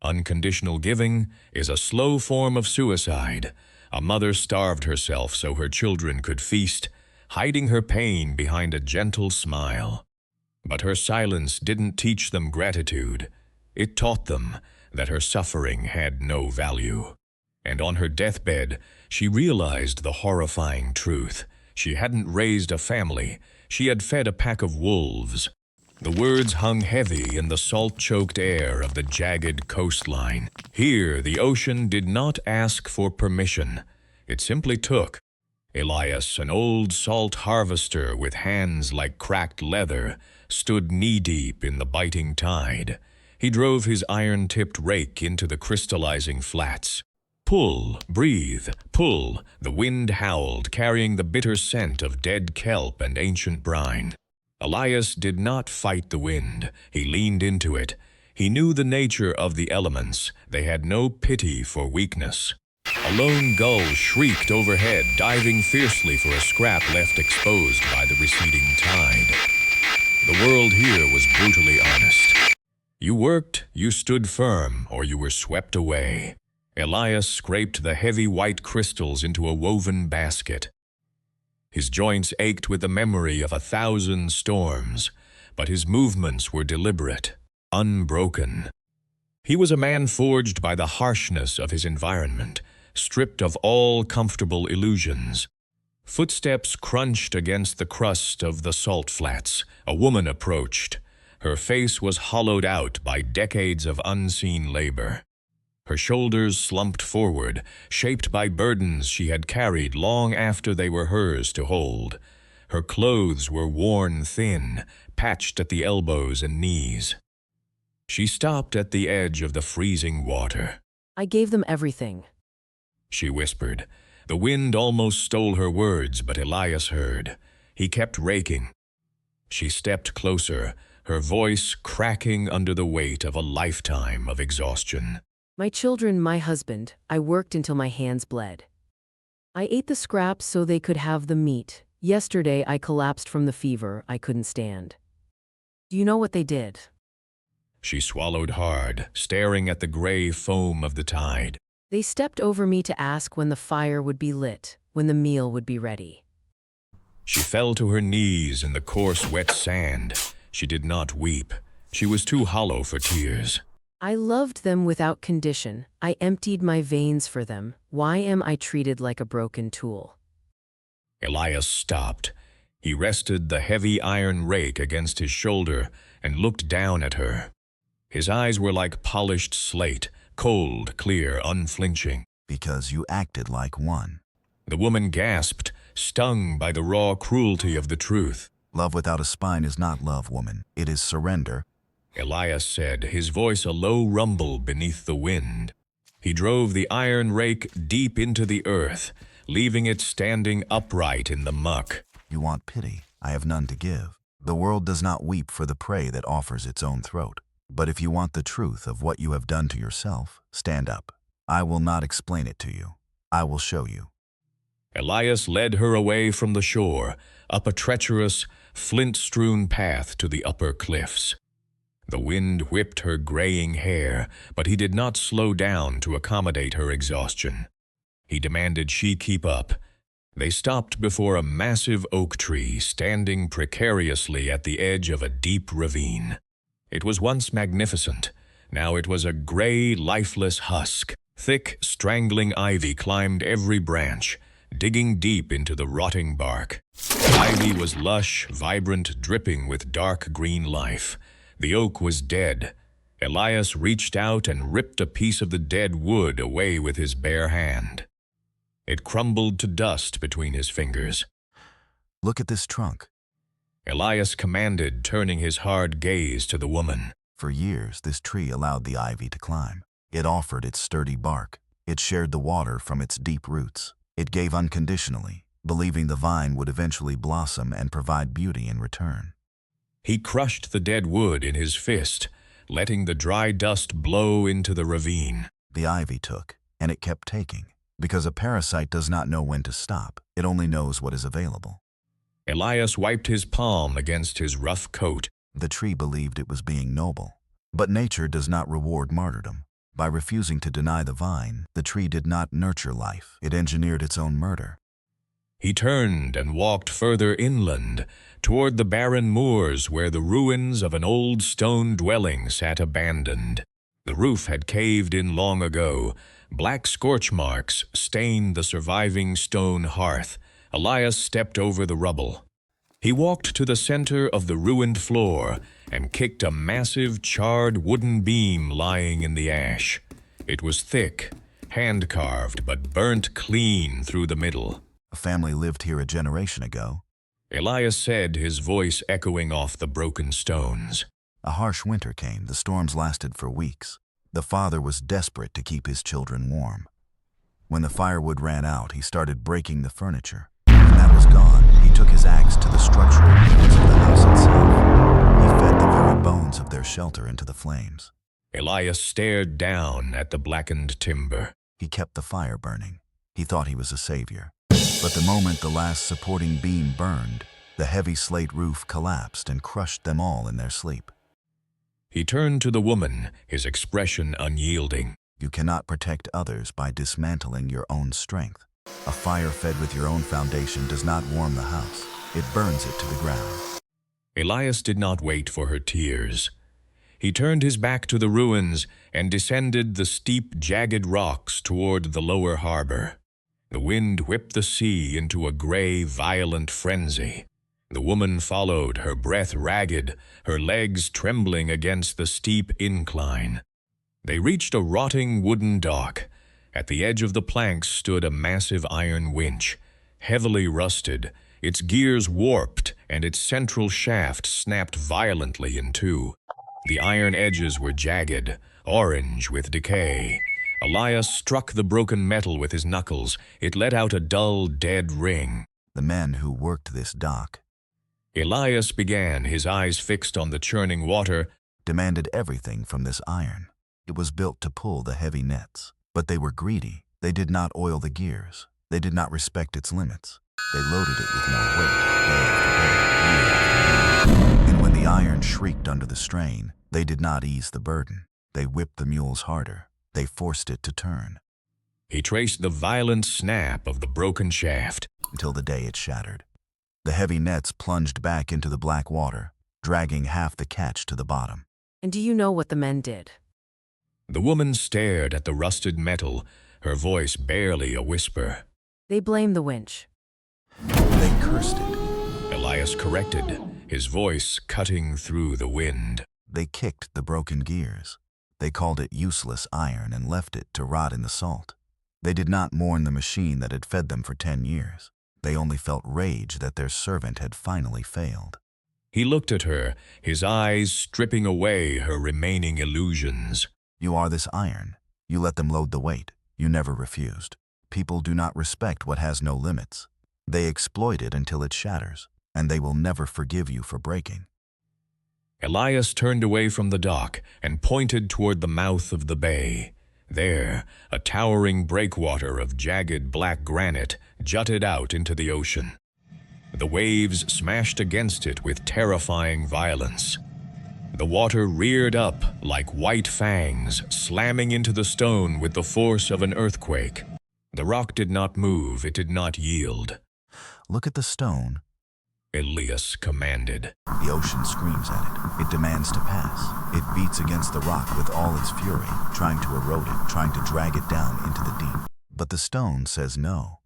Unconditional giving is a slow form of suicide. A mother starved herself so her children could feast, hiding her pain behind a gentle smile. But her silence didn't teach them gratitude. It taught them that her suffering had no value. And on her deathbed, she realized the horrifying truth. She hadn't raised a family. She had fed a pack of wolves. The words hung heavy in the salt-choked air of the jagged coastline. Here, the ocean did not ask for permission. It simply took. Elias, an old salt harvester with hands like cracked leather, stood knee-deep in the biting tide. He drove his iron-tipped rake into the crystallizing flats. Pull, breathe, pull. The wind howled, carrying the bitter scent of dead kelp and ancient brine. Elias did not fight the wind. He leaned into it. He knew the nature of the elements. They had no pity for weakness. A lone gull shrieked overhead, diving fiercely for a scrap left exposed by the receding tide. The world here was brutally honest. You worked, you stood firm, or you were swept away. Elias scraped the heavy white crystals into a woven basket. His joints ached with the memory of 1,000 storms, but his movements were deliberate, unbroken. He was a man forged by the harshness of his environment, stripped of all comfortable illusions. Footsteps crunched against the crust of the salt flats. A woman approached. Her face was hollowed out by decades of unseen labor. Her shoulders slumped forward, shaped by burdens she had carried long after they were hers to hold. Her clothes were worn thin, patched at the elbows and knees. She stopped at the edge of the freezing water. I gave them everything, she whispered. The wind almost stole her words, but Elias heard. He kept raking. She stepped closer, her voice cracking under the weight of a lifetime of exhaustion. My children, my husband, I worked until my hands bled. I ate the scraps so they could have the meat. Yesterday I collapsed from the fever I couldn't stand. Do you know what they did? She swallowed hard, staring at the gray foam of the tide. They stepped over me to ask when the fire would be lit, when the meal would be ready. She fell to her knees in the coarse, wet sand. She did not weep. She was too hollow for tears. I loved them without condition. I emptied my veins for them. Why am I treated like a broken tool? Elias stopped. He rested the heavy iron rake against his shoulder and looked down at her. His eyes were like polished slate, cold, clear, unflinching. Because you acted like one. The woman gasped, stung by the raw cruelty of the truth. Love without a spine is not love, woman. It is surrender. Elias said, his voice a low rumble beneath the wind. He drove the iron rake deep into the earth, leaving it standing upright in the muck. You want pity. I have none to give. The world does not weep for the prey that offers its own throat. But if you want the truth of what you have done to yourself, stand up. I will not explain it to you. I will show you. Elias led her away from the shore, up a treacherous, flint-strewn path to the upper cliffs. The wind whipped her graying hair, but he did not slow down to accommodate her exhaustion. He demanded she keep up. They stopped before a massive oak tree standing precariously at the edge of a deep ravine. It was once magnificent. Now it was a gray, lifeless husk. Thick, strangling ivy climbed every branch, digging deep into the rotting bark. The ivy was lush, vibrant, dripping with dark green life. The oak was dead. Elias reached out and ripped a piece of the dead wood away with his bare hand. It crumbled to dust between his fingers. Look at this trunk. Elias commanded, turning his hard gaze to the woman. For years, this tree allowed the ivy to climb. It offered its sturdy bark. It shared the water from its deep roots. It gave unconditionally, believing the vine would eventually blossom and provide beauty in return. He crushed the dead wood in his fist, letting the dry dust blow into the ravine. The ivy took, and it kept taking. Because a parasite does not know when to stop, it only knows what is available. Elias wiped his palm against his rough coat. The tree believed it was being noble. But nature does not reward martyrdom. By refusing to deny the vine, the tree did not nurture life. It engineered its own murder. He turned and walked further inland, toward the barren moors where the ruins of an old stone dwelling sat abandoned. The roof had caved in long ago. Black scorch marks stained the surviving stone hearth. Elias stepped over the rubble. He walked to the center of the ruined floor and kicked a massive, charred wooden beam lying in the ash. It was thick, hand-carved, but burnt clean through the middle. A family lived here a generation ago. Elias said, his voice echoing off the broken stones. A harsh winter came. The storms lasted for weeks. The father was desperate to keep his children warm. When the firewood ran out, he started breaking the furniture. When that was gone, he took his axe to the structural beams of the house itself. He fed the very bones of their shelter into the flames. Elias stared down at the blackened timber. He kept the fire burning. He thought he was a savior. But the moment the last supporting beam burned, the heavy slate roof collapsed and crushed them all in their sleep. He turned to the woman, his expression unyielding. You cannot protect others by dismantling your own strength. A fire fed with your own foundation does not warm the house. It burns it to the ground. Elias did not wait for her tears. He turned his back to the ruins and descended the steep, jagged rocks toward the lower harbor. The wind whipped the sea into a gray, violent frenzy. The woman followed, her breath ragged, her legs trembling against the steep incline. They reached a rotting wooden dock. At the edge of the planks stood a massive iron winch, heavily rusted, its gears warped and its central shaft snapped violently in two. The iron edges were jagged, orange with decay. Elias struck the broken metal with his knuckles. It let out a dull, dead ring. The men who worked this dock, Elias began, his eyes fixed on the churning water, demanded everything from this iron. It was built to pull the heavy nets. But they were greedy. They did not oil the gears. They did not respect its limits. They loaded it with more weight, day after day, year after year. And when the iron shrieked under the strain, they did not ease the burden. They whipped the mules harder. They forced it to turn. He traced the violent snap of the broken shaft. Until the day it shattered. The heavy nets plunged back into the black water, dragging half the catch to the bottom. And do you know what the men did? The woman stared at the rusted metal, her voice barely a whisper. They blamed the winch. They cursed it. Elias corrected, his voice cutting through the wind. They kicked the broken gears. They called it useless iron and left it to rot in the salt. They did not mourn the machine that had fed them for 10 years. They only felt rage that their servant had finally failed. He looked at her, his eyes stripping away her remaining illusions. You are this iron. You let them load the weight. You never refused. People do not respect what has no limits. They exploit it until it shatters, and they will never forgive you for breaking. Elias turned away from the dock and pointed toward the mouth of the bay. There, a towering breakwater of jagged black granite jutted out into the ocean. The waves smashed against it with terrifying violence. The water reared up like white fangs, slamming into the stone with the force of an earthquake. The rock did not move, it did not yield. Look at the stone. Elias commanded. The ocean screams at it. It demands to pass. It beats against the rock with all its fury, trying to erode it, trying to drag it down into the deep. But the stone says no.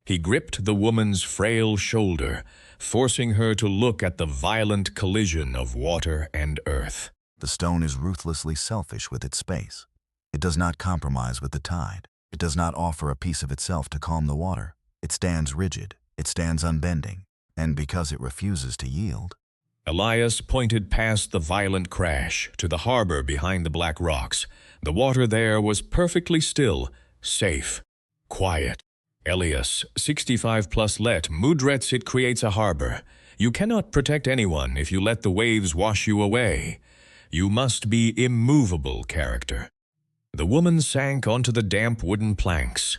He gripped the woman's frail shoulder, forcing her to look at the violent collision of water and earth. The stone is ruthlessly selfish with its space. It does not compromise with the tide. It does not offer a piece of itself to calm the water. It stands rigid. It stands unbending. And because it refuses to yield. Elias pointed past the violent crash to the harbor behind the black rocks. The water there was perfectly still, safe, quiet. Elias, 65 plus let, Mudrets it creates a harbor. You cannot protect anyone if you let the waves wash you away. You must be immovable, character. The woman sank onto the damp wooden planks.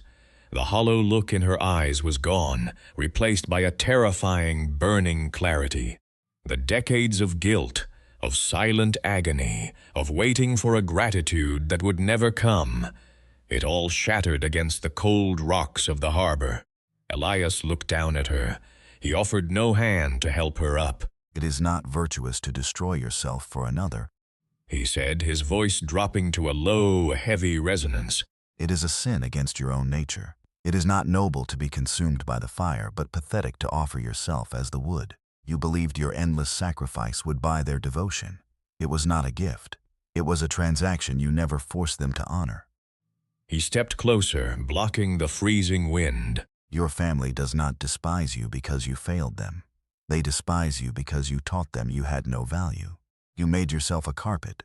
The hollow look in her eyes was gone, replaced by a terrifying, burning clarity. The decades of guilt, of silent agony, of waiting for a gratitude that would never come. It all shattered against the cold rocks of the harbor. Elias looked down at her. He offered no hand to help her up. It is not virtuous to destroy yourself for another, He said, his voice dropping to a low, heavy resonance. It is a sin against your own nature. It is not noble to be consumed by the fire, but pathetic to offer yourself as the wood. You believed your endless sacrifice would buy their devotion. It was not a gift. It was a transaction you never forced them to honor. He stepped closer, blocking the freezing wind. Your family does not despise you because you failed them. They despise you because you taught them you had no value. You made yourself a carpet,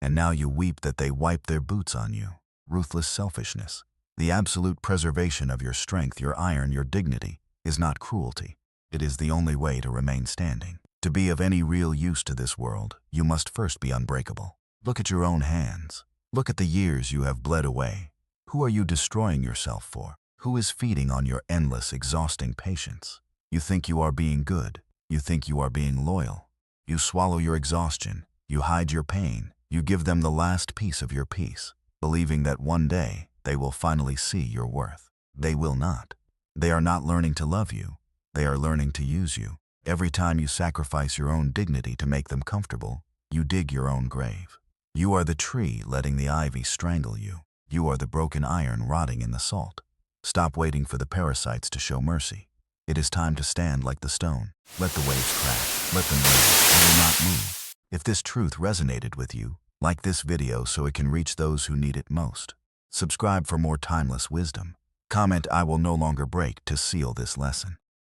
and now you weep that they wipe their boots on you. Ruthless selfishness. The absolute preservation of your strength, your iron, your dignity, is not cruelty. It is the only way to remain standing. To be of any real use to this world, you must first be unbreakable. Look at your own hands. Look at the years you have bled away. Who are you destroying yourself for? Who is feeding on your endless, exhausting patience? You think you are being good. You think you are being loyal. You swallow your exhaustion. You hide your pain. You give them the last piece of your peace, believing that one day they will finally see your worth. They will not. They are not learning to love you. They are learning to use you. Every time you sacrifice your own dignity to make them comfortable, you dig your own grave. You are the tree letting the ivy strangle you. You are the broken iron rotting in the salt. Stop waiting for the parasites to show mercy. It is time to stand like the stone. Let the waves crash. Let them rage. They will not move. If this truth resonated with you, like this video so it can reach those who need it most. Subscribe for more timeless wisdom. Comment "I will no longer break" to seal this lesson.